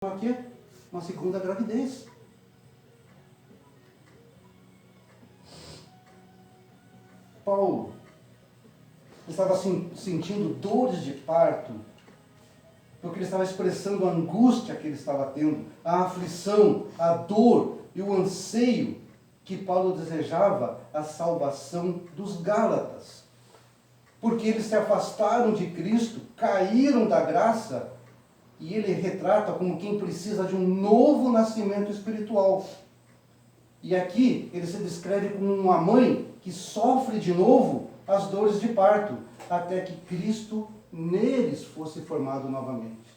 aqui uma segunda gravidez. Paulo estava sentindo dores de parto, porque ele estava expressando a angústia que ele estava tendo, a aflição, a dor e o anseio que Paulo desejava a salvação dos Gálatas. Porque eles se afastaram de Cristo, caíram da graça, e ele retrata como quem precisa de um novo nascimento espiritual. E aqui ele se descreve como uma mãe que sofre de novo as dores de parto, até que Cristo neles fosse formado novamente.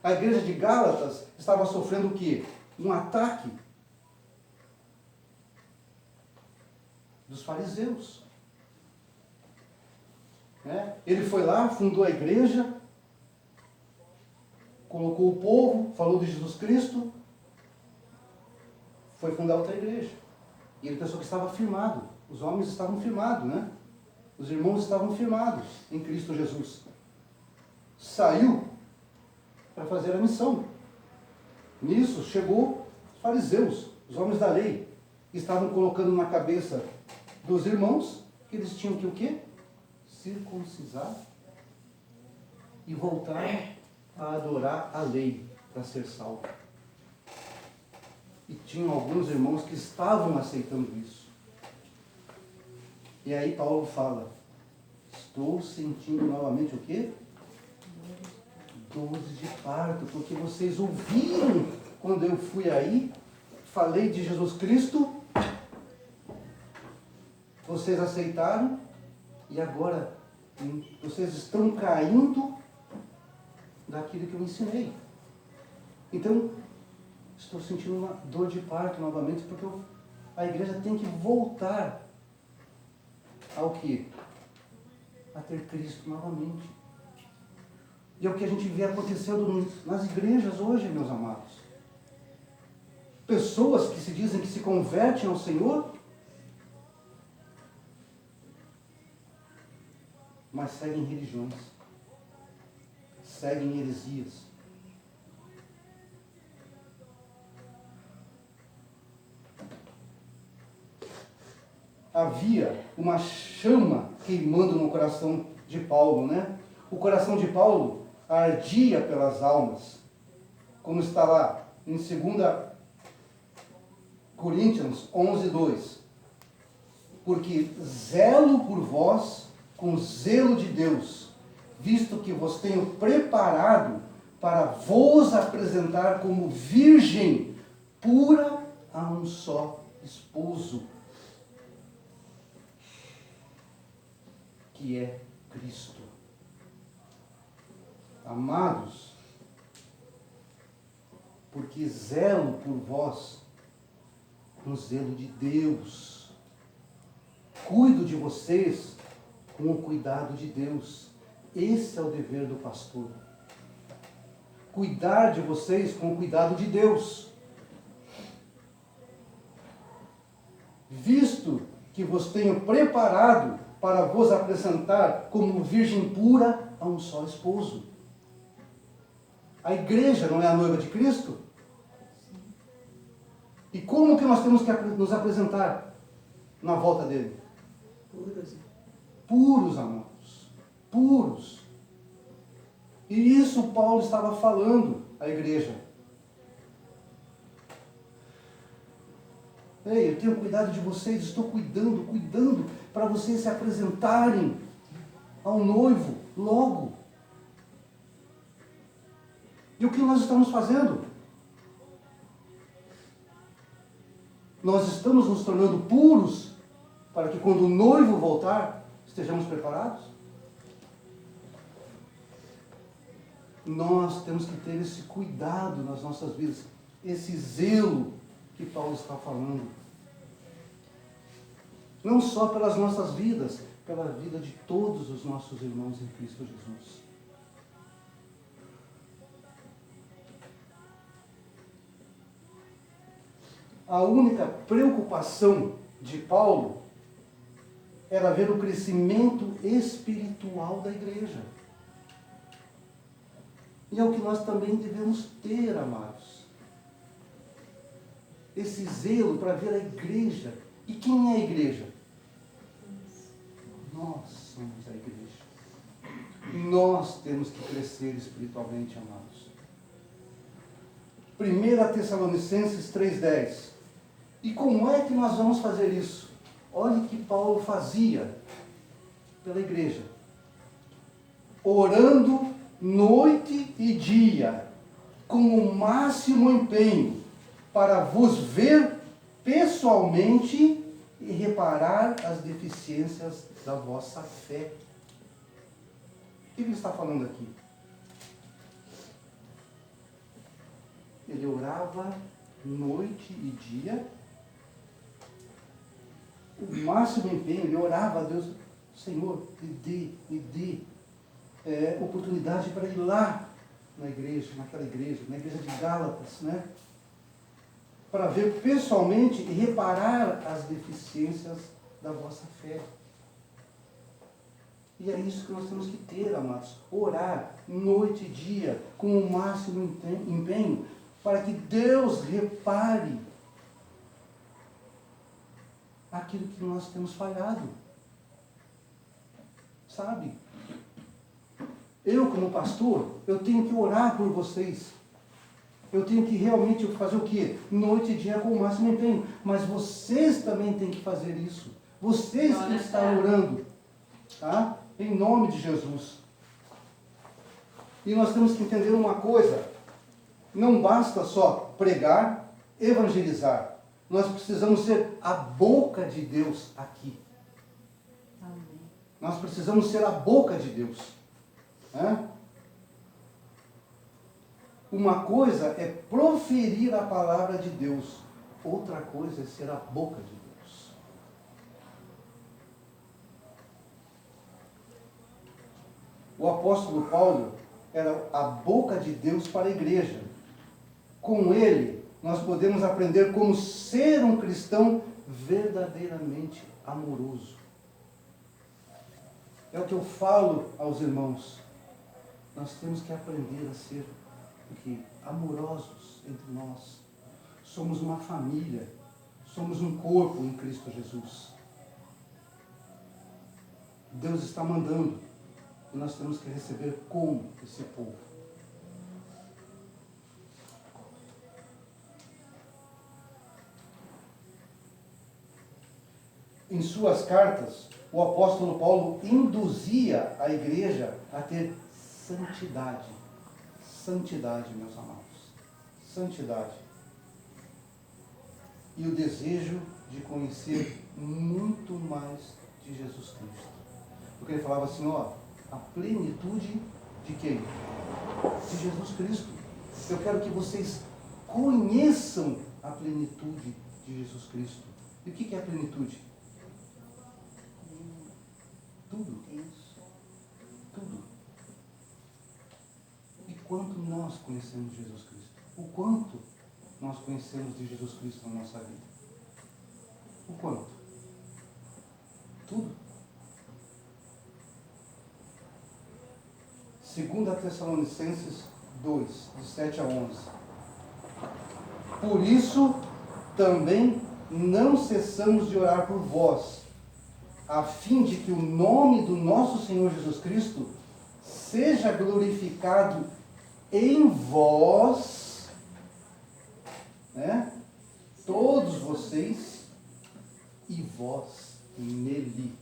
A igreja de Gálatas estava sofrendo o quê? Um ataque dos fariseus. Ele foi lá, fundou a igreja, colocou o povo, falou de Jesus Cristo, foi fundar outra igreja. E ele pensou que estava firmado. Os homens estavam firmados, né? Os irmãos estavam firmados em Cristo Jesus. Saiu para fazer a missão. Nisso chegou os fariseus, os homens da lei, que estavam colocando na cabeça dos irmãos que eles tinham que o quê? Circuncidar e voltar a adorar a lei para ser salvo. E tinham alguns irmãos que estavam aceitando isso. E aí Paulo fala, estou sentindo novamente o quê? Dores de parto, porque vocês ouviram quando eu fui aí, falei de Jesus Cristo, vocês aceitaram, e agora vocês estão caindo daquilo que eu ensinei. Então, estou sentindo uma dor de parto novamente, porque a igreja tem que voltar ao quê? A ter Cristo novamente. E é o que a gente vê acontecendo nas igrejas hoje, meus amados. Pessoas que se dizem que se convertem ao Senhor, mas seguem religiões, seguem heresias. Havia uma chama queimando no coração de Paulo, né? O coração de Paulo ardia pelas almas, como está lá em 2 Coríntios 11:2. Porque zelo por vós com zelo de Deus, visto que vos tenho preparado para vos apresentar como virgem pura a um só esposo, que é Cristo. Amados, porque zelo por vós com zelo de Deus. Cuido de vocês com o cuidado de Deus. Esse é o dever do pastor. Cuidar de vocês com o cuidado de Deus. Visto que vos tenho preparado para vos apresentar como virgem pura a um só esposo. A igreja não é a noiva de Cristo? E como que nós temos que nos apresentar na volta dele? Puros, amados. Puros. E isso Paulo estava falando à igreja. Ei, eu tenho cuidado de vocês, estou cuidando para vocês se apresentarem ao noivo logo. E o que nós estamos fazendo? Nós estamos nos tornando puros para que quando o noivo voltar, estejamos preparados? Nós temos que ter esse cuidado nas nossas vidas, esse zelo que Paulo está falando. Não só pelas nossas vidas, pela vida de todos os nossos irmãos em Cristo Jesus. A única preocupação de Paulo era ver o crescimento espiritual da igreja. E é o que nós também devemos ter, amados. Esse zelo para ver a igreja. E quem é a igreja? Nós somos a igreja. Nós temos que crescer espiritualmente, amados. 1 Tessalonicenses 3,10. E como é que nós vamos fazer isso? Olha o que Paulo fazia pela igreja. Orando noite e dia, com o máximo empenho, para vos ver pessoalmente e reparar as deficiências da vossa fé. O que ele está falando aqui? Ele orava noite e dia, o máximo empenho, ele orava a Deus, Senhor, me dê oportunidade para ir lá naquela igreja, na igreja de Gálatas, né? Para ver pessoalmente e reparar as deficiências da vossa fé. E é isso que nós temos que ter, amados. Orar noite e dia, com o máximo empenho, para que Deus repare aquilo que nós temos falhado. Sabe? Eu, como pastor, eu tenho que orar por vocês. Eu tenho que realmente fazer o quê? Noite e dia com o máximo empenho. Mas vocês também têm que fazer isso. Vocês têm que estar orando. Tá? Em nome de Jesus. E nós temos que entender uma coisa. Não basta só pregar, evangelizar. Nós precisamos ser a boca de Deus aqui. Amém. Nós precisamos ser a boca de Deus. Uma coisa é proferir a palavra de Deus. Outra coisa é ser a boca de Deus. O apóstolo Paulo era a boca de Deus para a igreja. Com ele, nós podemos aprender como ser um cristão verdadeiramente amoroso. É o que eu falo aos irmãos. Nós temos que aprender a ser amorosos entre nós. Somos uma família. Somos um corpo em Cristo Jesus. Deus está mandando. E nós temos que receber como esse povo. Em suas cartas, o apóstolo Paulo induzia a igreja a ter santidade. Santidade, meus amados. Santidade. E o desejo de conhecer muito mais de Jesus Cristo. Porque ele falava assim, a plenitude de quem? De Jesus Cristo. Eu quero que vocês conheçam a plenitude de Jesus Cristo. E o que é a plenitude? Tudo. Tudo. E quanto nós conhecemos Jesus Cristo? O quanto nós conhecemos de Jesus Cristo na nossa vida? O quanto? Tudo. 2 Tessalonicenses 2, de 7 a 11. Por isso, também não cessamos de orar por vós, a fim de que o nome do nosso Senhor Jesus Cristo seja glorificado em vós, né? Todos vocês, e vós nele.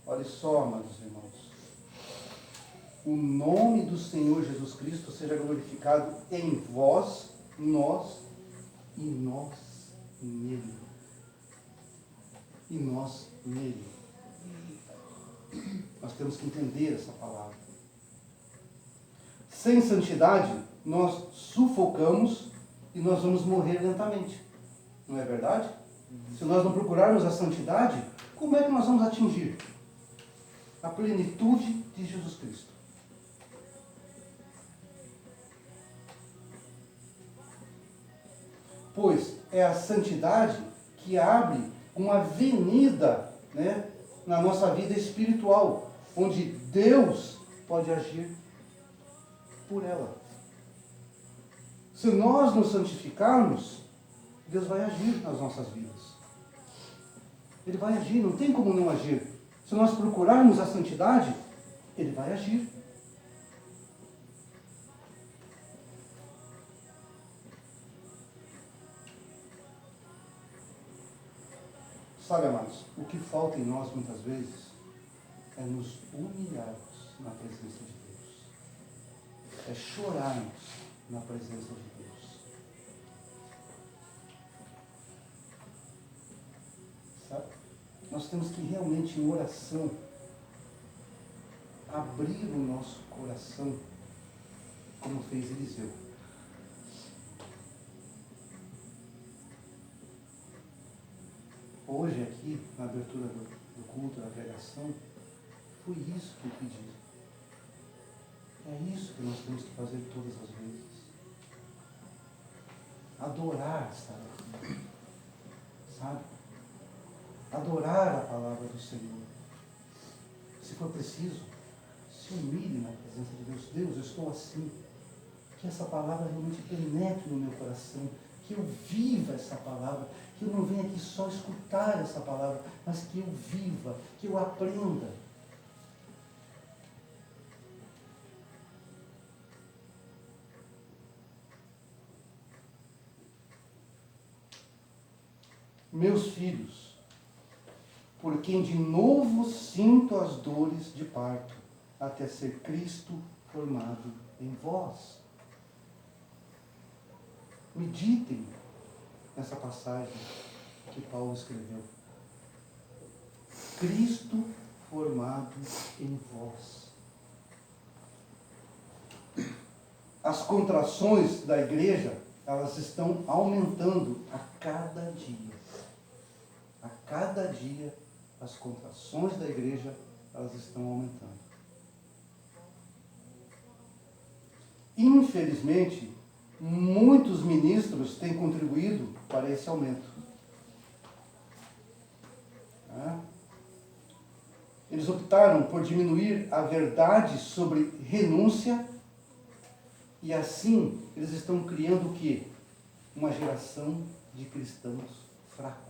Olha só, amados irmãos. O nome do Senhor Jesus Cristo seja glorificado em vós, nós e nós nele. E nós nele. Nós temos que entender essa palavra. Sem santidade, nós sufocamos e nós vamos morrer lentamente. Não é verdade? Se nós não procurarmos a santidade, como é que nós vamos atingir a plenitude de Jesus Cristo? Pois é a santidade que abre uma avenida, né, na nossa vida espiritual, onde Deus pode agir. por ela. Se nós nos santificarmos, Deus vai agir nas nossas vidas. Ele vai agir, não tem como não agir. Se nós procurarmos a santidade, Ele vai agir. Sabe, amados, o que falta em nós muitas vezes é nos humilharmos na presença de Deus. É chorarmos na presença de Deus. Sabe? Nós temos que realmente, em oração, abrir o nosso coração, como fez Eliseu. Hoje aqui, na abertura do culto, da pregação, foi isso que eu pedi. É isso que nós temos que fazer todas as vezes. Adorar estar aqui. Sabe? Adorar a palavra do Senhor. Se for preciso, se humilhe na presença de Deus. Deus, eu estou assim. Que essa palavra realmente penetre no meu coração. Que eu viva essa palavra. Que eu não venha aqui só escutar essa palavra, mas que eu viva, que eu aprenda. Meus filhos, por quem de novo sinto as dores de parto, até ser Cristo formado em vós. Meditem nessa passagem que Paulo escreveu. Cristo formado em vós. As contrações da igreja, elas estão aumentando a cada dia. A cada dia, as contrações da igreja, elas estão aumentando. Infelizmente, muitos ministros têm contribuído para esse aumento. Eles optaram por diminuir a verdade sobre renúncia e assim eles estão criando o quê? Uma geração de cristãos fracos.